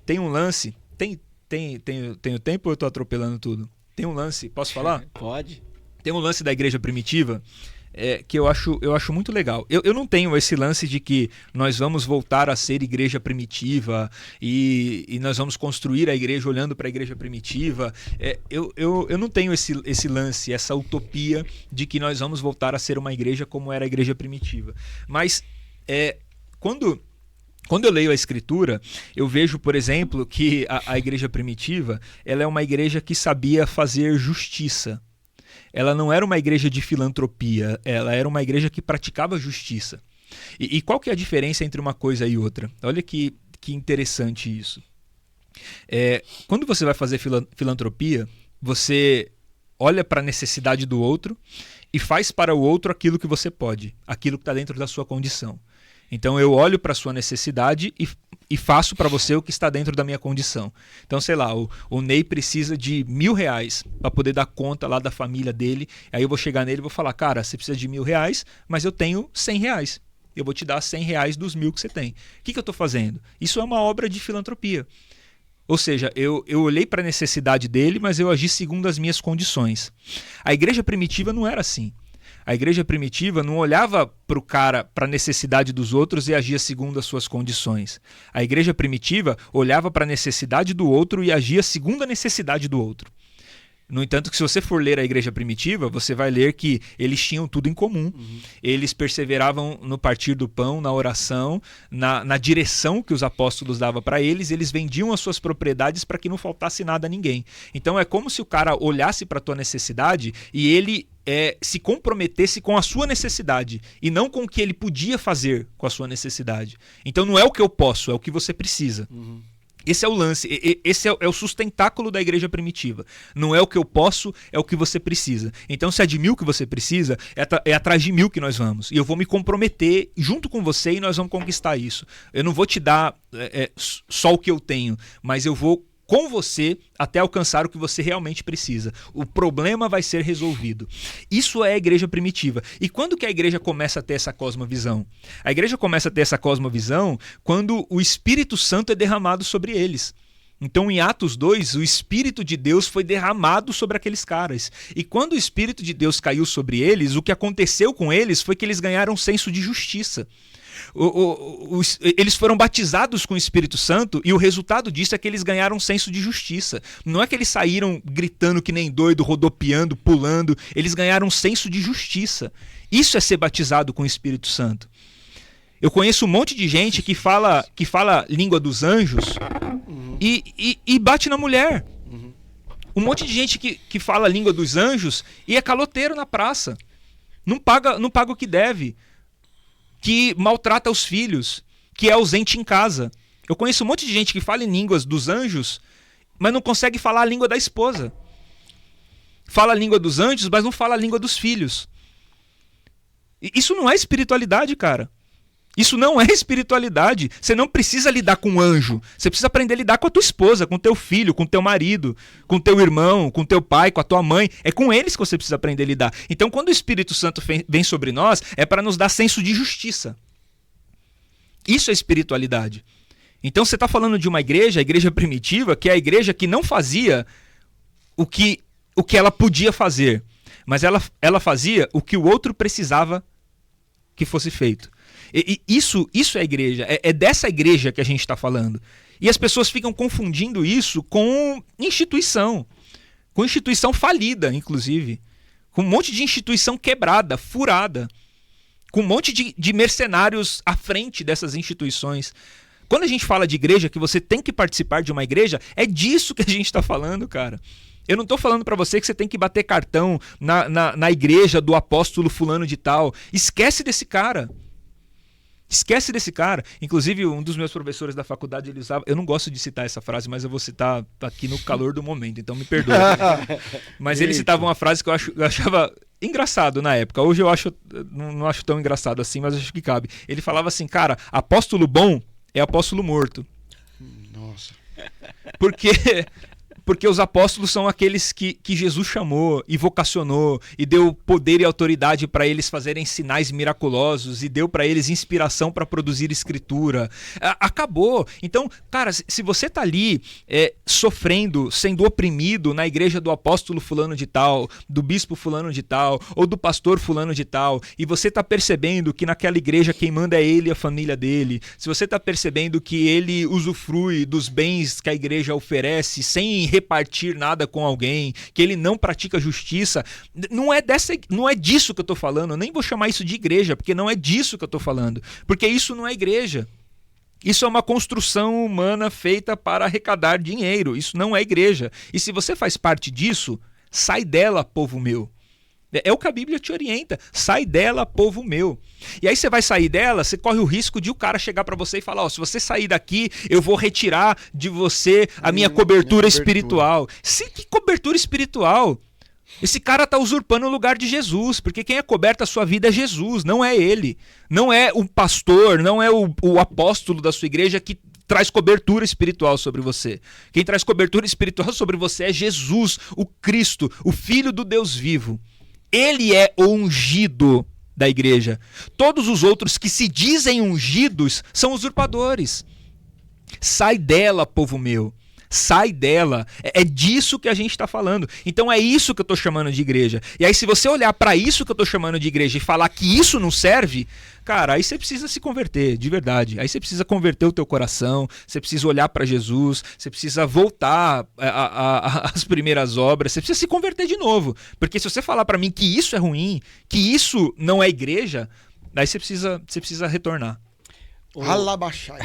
tem um lance... Tenho tempo ou eu tô atropelando tudo? Tem um lance, posso falar? Pode. Tem um lance da igreja primitiva que eu acho muito legal. Eu não tenho esse lance de que nós vamos voltar a ser igreja primitiva e nós vamos construir a igreja olhando para a igreja primitiva. Eu não tenho esse lance, essa utopia de que nós vamos voltar a ser uma igreja como era a igreja primitiva. Mas quando eu leio a Escritura, eu vejo, por exemplo, que a igreja primitiva ela é uma igreja que sabia fazer justiça. Ela não era uma igreja de filantropia, ela era uma igreja que praticava justiça. E qual que é a diferença entre uma coisa e outra? Olha que interessante isso. Quando você vai fazer filantropia, você olha para a necessidade do outro e faz para o outro aquilo que você pode, aquilo que está dentro da sua condição. Então eu olho para a sua necessidade e faço para você o que está dentro da minha condição. Então, sei lá, o Ney precisa de R$1.000 para poder dar conta lá da família dele. Aí eu vou chegar nele e vou falar, cara, você precisa de R$1.000, mas eu tenho R$100. Eu vou te dar R$100 dos 1.000 que você tem. O que eu estou fazendo? Isso é uma obra de filantropia. Ou seja, eu olhei para a necessidade dele, mas eu agi segundo as minhas condições. A igreja primitiva não era assim. A igreja primitiva não olhava para o cara, para a necessidade dos outros e agia segundo as suas condições. A igreja primitiva olhava para a necessidade do outro e agia segundo a necessidade do outro. No entanto, que se você for ler a igreja primitiva, você vai ler que eles tinham tudo em comum. Eles perseveravam no partir do pão, na oração, na direção que os apóstolos davam para eles. Eles vendiam as suas propriedades para que não faltasse nada a ninguém. Então é como se o cara olhasse para a tua necessidade e ele se comprometesse com a sua necessidade e não com o que ele podia fazer com a sua necessidade. Então não é o que eu posso, é o que você precisa. Esse é o lance, esse é o sustentáculo da igreja primitiva. Não é o que eu posso, é o que você precisa. Então, se é de 1.000 que você precisa, é atrás de 1.000 que nós vamos. E eu vou me comprometer junto com você e nós vamos conquistar isso. Eu não vou te dar só o que eu tenho, mas eu vou com você até alcançar o que você realmente precisa. O problema vai ser resolvido. Isso é a igreja primitiva. E quando que a igreja começa a ter essa cosmovisão? A igreja começa a ter essa cosmovisão quando o Espírito Santo é derramado sobre eles. Então, em Atos 2, o Espírito de Deus foi derramado sobre aqueles caras. E quando o Espírito de Deus caiu sobre eles, o que aconteceu com eles foi que eles ganharam um senso de justiça. Eles foram batizados com o Espírito Santo e o resultado disso é que eles ganharam um senso de justiça. Não é que eles saíram gritando que nem doido, rodopiando, pulando. Eles ganharam um senso de justiça. Isso é ser batizado com o Espírito Santo. Eu conheço um monte de gente que fala língua dos anjos e bate na mulher. Um monte de gente que fala língua dos anjos e é caloteiro na praça. Não paga o que deve. Que maltrata os filhos, que é ausente em casa. Eu conheço um monte de gente que fala em línguas dos anjos, mas não consegue falar a língua da esposa. Fala a língua dos anjos, mas não fala a língua dos filhos. Isso não é espiritualidade, cara. Isso não é espiritualidade. Você não precisa lidar com um anjo. Você precisa aprender a lidar com a tua esposa, com o teu filho, com o teu marido, com o teu irmão, com o teu pai, com a tua mãe. É com eles que você precisa aprender a lidar. Então, quando o Espírito Santo vem sobre nós, é para nos dar senso de justiça. Isso é espiritualidade. Então, você está falando de uma igreja, a igreja primitiva, que é a igreja que não fazia o que ela podia fazer, mas ela fazia o que o outro precisava que fosse feito. E isso é a igreja, é dessa igreja que a gente está falando. E as pessoas ficam confundindo isso com instituição falida, inclusive, com um monte de instituição quebrada, furada, com um monte de mercenários à frente dessas instituições. Quando a gente fala de igreja, que você tem que participar de uma igreja, é disso que a gente está falando, cara. Eu não estou falando para você que você tem que bater cartão na igreja do apóstolo fulano de tal. Esquece desse cara. Esquece desse cara. Inclusive, um dos meus professores da faculdade, ele usava... Eu não gosto de citar essa frase, mas eu vou citar aqui no calor do momento, então me perdoe. Mas ele citava uma frase que eu achava engraçado na época. Hoje eu não acho tão engraçado assim, mas acho que cabe. Ele falava assim, cara, apóstolo bom é apóstolo morto. Nossa. Porque Porque os apóstolos são aqueles que Jesus chamou e vocacionou e deu poder e autoridade para eles fazerem sinais miraculosos e deu para eles inspiração para produzir escritura. Acabou. Então, cara, se você tá ali sofrendo, sendo oprimido na igreja do apóstolo fulano de tal, do bispo fulano de tal, ou do pastor fulano de tal, e você tá percebendo que naquela igreja quem manda é ele e a família dele, se você tá percebendo que ele usufrui dos bens que a igreja oferece sem repartir nada com alguém, que ele não pratica justiça, não é disso que eu tô falando. Eu nem vou chamar isso de igreja, porque não é disso que eu tô falando, porque isso não é igreja. Isso é uma construção humana feita para arrecadar dinheiro. Isso não é igreja. E se você faz parte disso, sai dela, povo meu. É o que a Bíblia te orienta. Sai dela, povo meu. E aí você vai sair dela, você corre o risco de o cara chegar para você e falar, se você sair daqui, eu vou retirar de você a minha cobertura espiritual. Que cobertura espiritual? Esse cara tá usurpando o lugar de Jesus, porque quem é coberto a sua vida é Jesus, não é ele. Não é o pastor, não é o apóstolo da sua igreja que traz cobertura espiritual sobre você. Quem traz cobertura espiritual sobre você é Jesus, o Cristo, o Filho do Deus vivo. Ele é o ungido da igreja. Todos os outros que se dizem ungidos são usurpadores. Sai dela, povo meu. Sai dela. É disso que a gente está falando. Então é isso que eu estou chamando de igreja. E aí se você olhar para isso que eu estou chamando de igreja e falar que isso não serve, cara, aí você precisa se converter, de verdade. Aí você precisa converter o teu coração, você precisa olhar para Jesus, você precisa voltar às primeiras obras, você precisa se converter de novo. Porque se você falar para mim que isso é ruim, que isso não é igreja, aí você precisa retornar. Alabaxai.